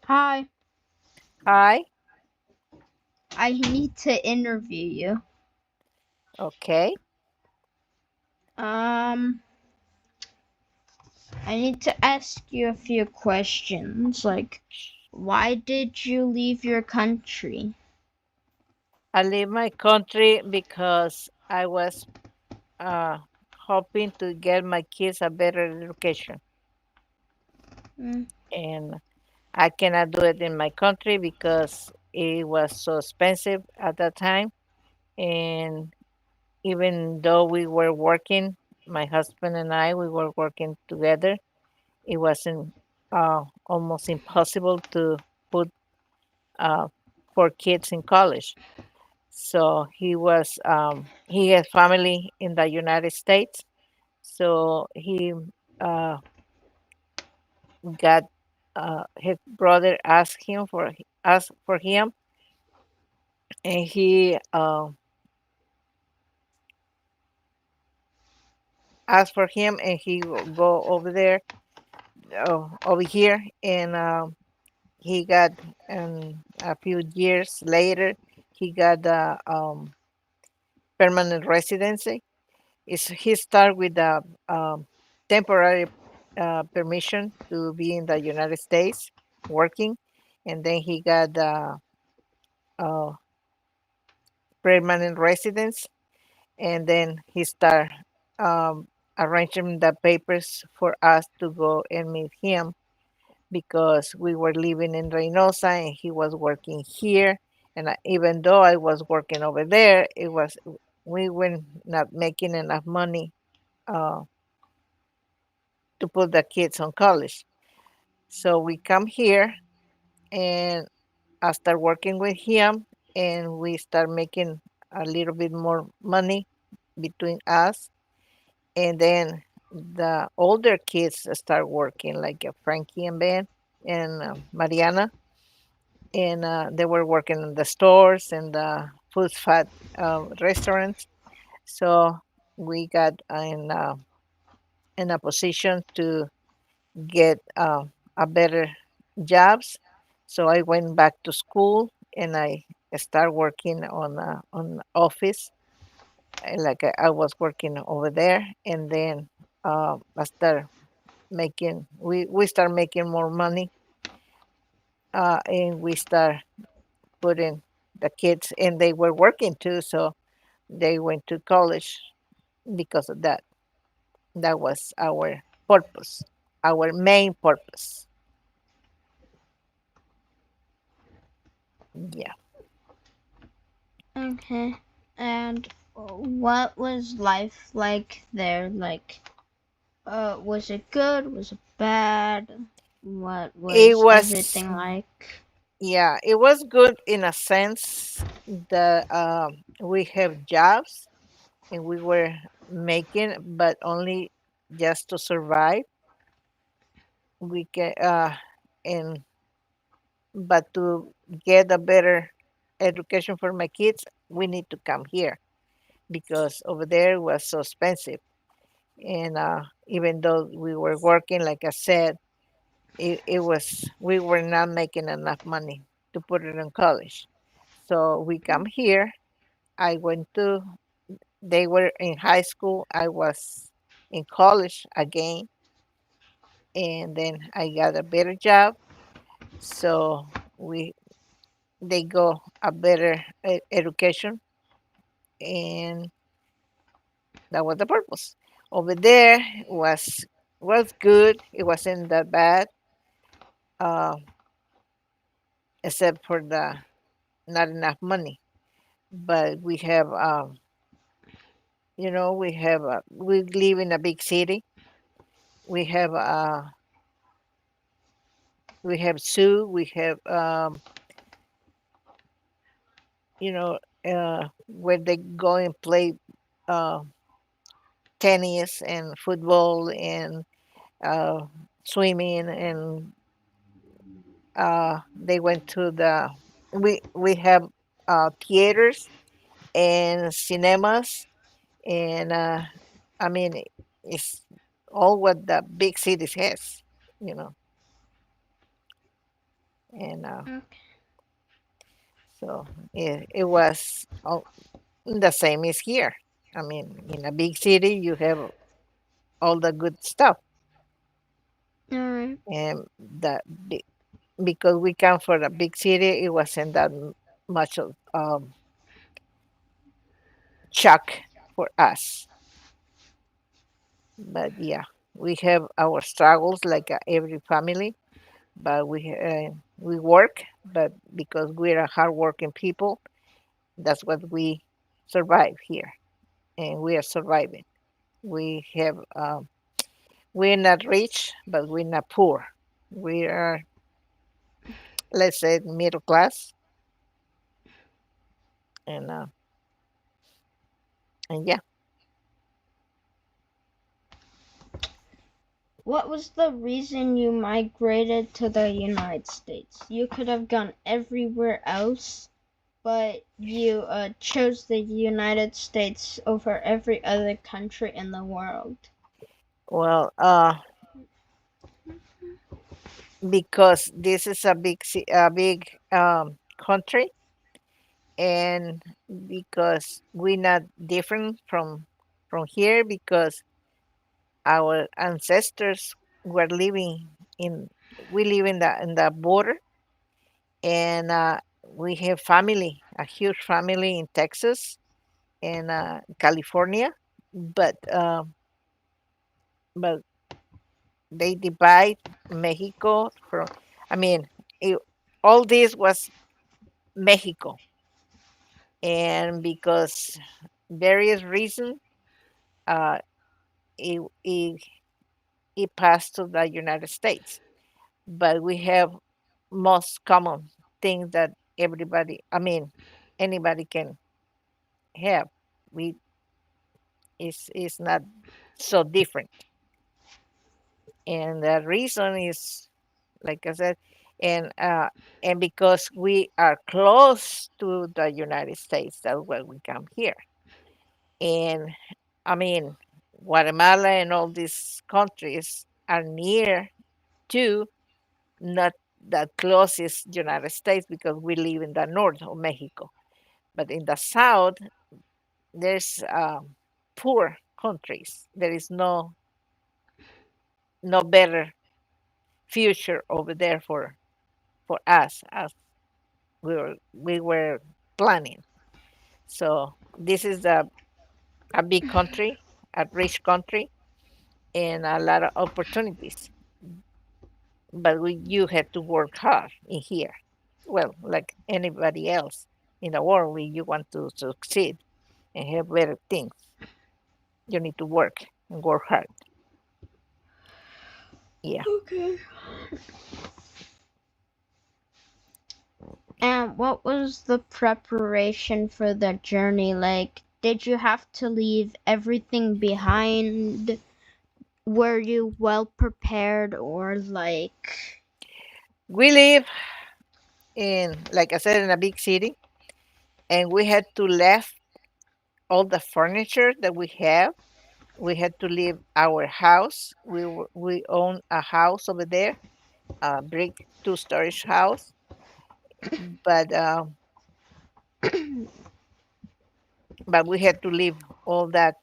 Hi, Hi. I need to interview you. Okay. Um, I need to ask you a few questions, like, why did you leave your country? I leave my country because I was uh, hoping to get my kids a better education. Mm, And I cannot do it in my country because it was so expensive at that time. And even though we were working, my husband and I, we were working together, it wasn't almost impossible to put uh, four kids in college. So he has family in the United States. So he uh, got his brother asked for him, and he asked for him, and he will go over there, over here, and he got, a few years later, he got the permanent residency. He started with the temporary permission to be in the United States working, and then he got the uh, permanent residence, and then he started um, arranging the papers for us to go and meet him because we were living in Reynosa and he was working here. And even though I was working over there, we were not making enough money uh, to put the kids on college. So we come here and I start working with him and we start making a little bit more money between us. And then the older kids start working, like Frankie and Ben and Mariana. And they were working in the stores and the food fat restaurants. So we got in a position to get a better jobs. So I went back to school and I started working on office. Like I was working over there, and then I started making we start making more money, and we start putting the kids, and they were working too, so they went to college because of that. That was our purpose, our main purpose. Yeah. okay. And what was life like there? Like, was it good? Was it bad? What It was was, everything like? yeah, it was good in a sense that we have jobs and we were making, but only just to survive. We can, and but to get a better education for my kids, we need to come here because over there was so expensive. And even though we were working, like I said, it was we were not making enough money to put it in college. So we come here. I went to They were in high school. I was in college again, and then I got a better job. So we they go a better education, and that was the purpose. Over there was good. It wasn't that bad, uh, except for the not enough money. But we have, we live in a big city. We have zoo. We have you know, where they go and play uh, tennis and football and uh, swimming, and they went to we have theaters and cinemas, and I mean, it's all what the big cities has, you know. and Okay. so it was the same as here. I mean, in a big city, you have all the good stuff, All right. and that because we come from a big city, it wasn't that much of shock for us. But yeah, we have our struggles like every family, but we work. But because we're a hardworking people, that's what we survive here, and we are surviving. We have we're not rich, but we're not poor. We are, let's say, middle class, and uh, and yeah. What was the reason you migrated to the United States? You could have gone everywhere else, but you chose the United States over every other country in the world. Well, because this is a a big country, and because we're not different from here, because our ancestors were living in we live in the border, and we have family, a huge family in Texas and California, but but they divide Mexico from. I mean, it, all this was Mexico, and because various reasons, uh, it, it it passed to the United States. But we have most common things that I mean, anybody can have. We is not so different, and the reason is, like I said, and uh, and because we are close to the United States, that's why we come here. And I mean, Guatemala and all these countries are near to, not the closest United States, because we live in the north of Mexico. But in the south, there's poor countries. There is no better future over there for us as we were planning. So this is a big country, a rich country, and a lot of opportunities. But you have to work hard in here. Well, like anybody else in the world, you want to succeed and have better things. You need to work and work hard. Yeah. Okay. And what was the preparation for the journey like? Did you have to leave everything behind? Were you well prepared or like We live in, like I said, in a big city, and we had to left all the furniture that we have. We had to leave our house. We own a house over there, a brick two-story house, but but we had to leave all that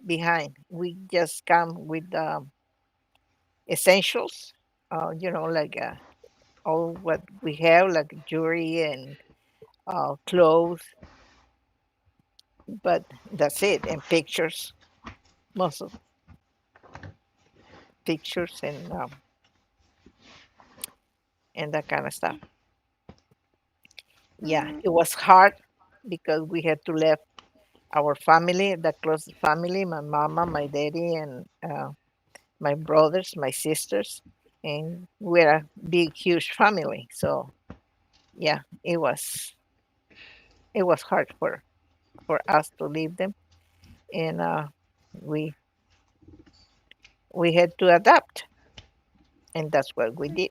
behind. We just come with essentials, like all what we have, like jewelry and clothes, but that's it. And pictures, most of pictures and that kind of stuff. Yeah, it was hard because we had to leave our family, the closest family, my mama, my daddy, and my brothers, my sisters, and we're a big, huge family. So yeah, it was hard for us to leave them, and we we had to adapt, and that's what we did.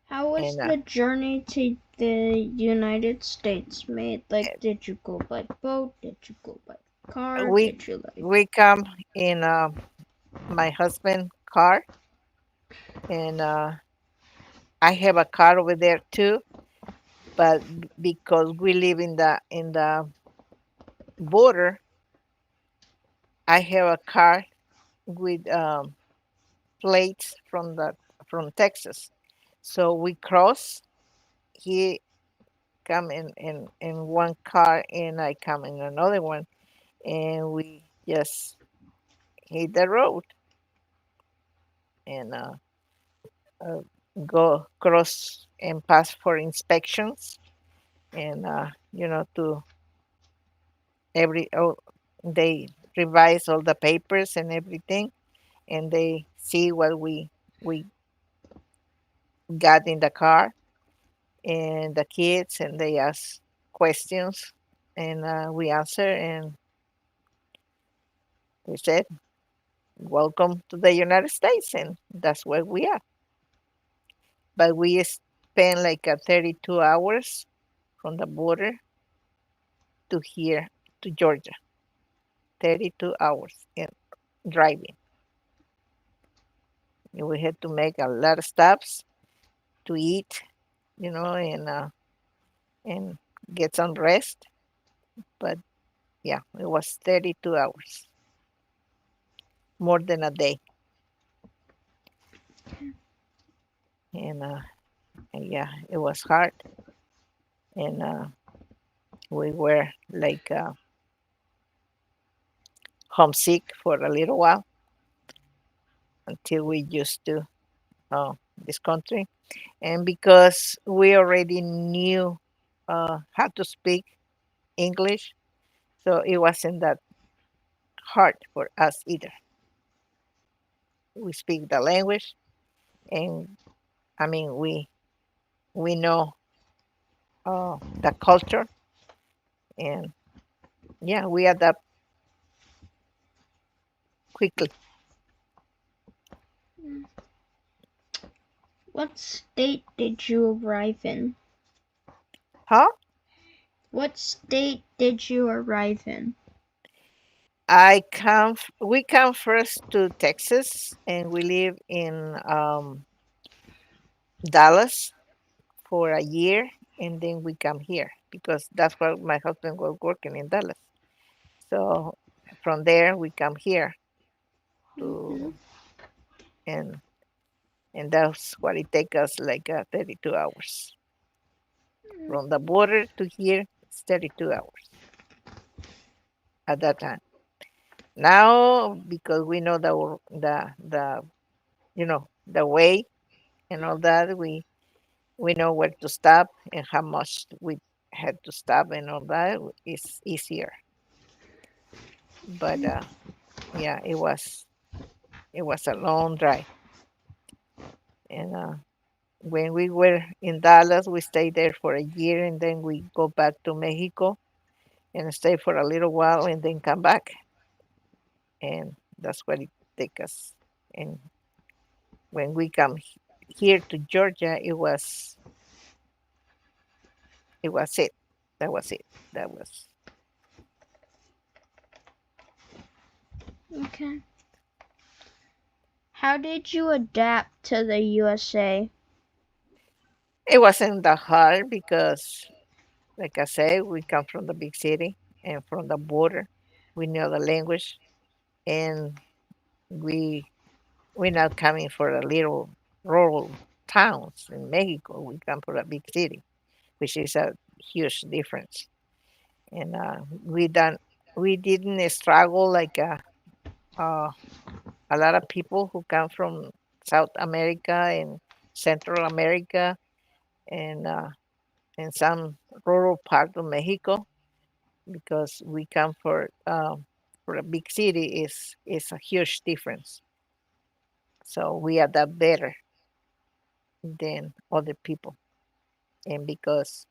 how was And the journey to the United States made? Like did you go by boat? Did you go by car? we Did you like we come in my husband car, and I have a car over there too. But because we live in the border, I have a car with plates from Texas. So we cross. He come in one car, and I come in another one, and we just hit the road and uh, go cross and pass for inspections, and to every they revise all the papers and everything, and they see what we got in the car and the kids, and they ask questions, and we answer, and they said, "Welcome to the United States," and that's where we are. But we spend like 32 hours from the border to here to Georgia. 32 hours in driving. And we had to make a lot of stops to eat, and get some rest. But yeah, it was 32 hours, more than a day. And yeah, it was hard. And we were like homesick for a little while until we used to this country. And because we already knew how to speak English, so it wasn't that hard for us either. We speak the language, and I mean we know the culture, and yeah, we adapt quickly. What state did you arrive in? Huh? What state did you arrive in? We come first to Texas, and we live in Dallas for a year, and then we come here because that's where my husband was working in Dallas. So from there we come here Mm-hmm. to and that's what it take us like 32 hours from the border to here. It's 32 hours at that time. Now because we know the way and all that, we know where to stop and how much we had to stop, and all that is easier. But yeah, it was a long drive. And when we were in Dallas, we stayed there for a year, and then we go back to Mexico and stay for a little while, and then come back. And that's what it take us. And when we come here to Georgia, it was it. That was it. That was Okay. How did you adapt to the USA? it wasn't that hard because, like I said, we come from the big city and from the border. We know the language, and we we're not coming for a little rural towns in Mexico. We come for a big city, which is a huge difference. And we didn't struggle like uh, a lot of people who come from South America and Central America, and in some rural part of Mexico, because we come for a big city is a huge difference. So we adapt better than other people. And because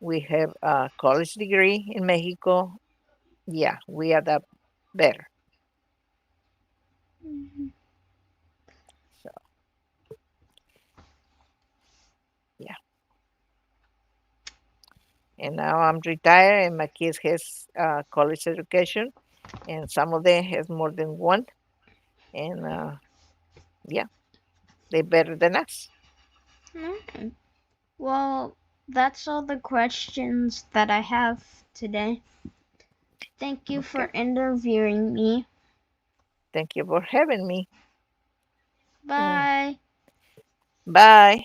we have a college degree in Mexico, yeah, we adapt better. Mm-hmm. So yeah, and now I'm retired, and my kids has college education, and some of them has more than one, and yeah, They're better than us. Alright. Well, that's all the questions that I have today. Thank you Okay. for interviewing me. Thank you for having me. And Bye. bye.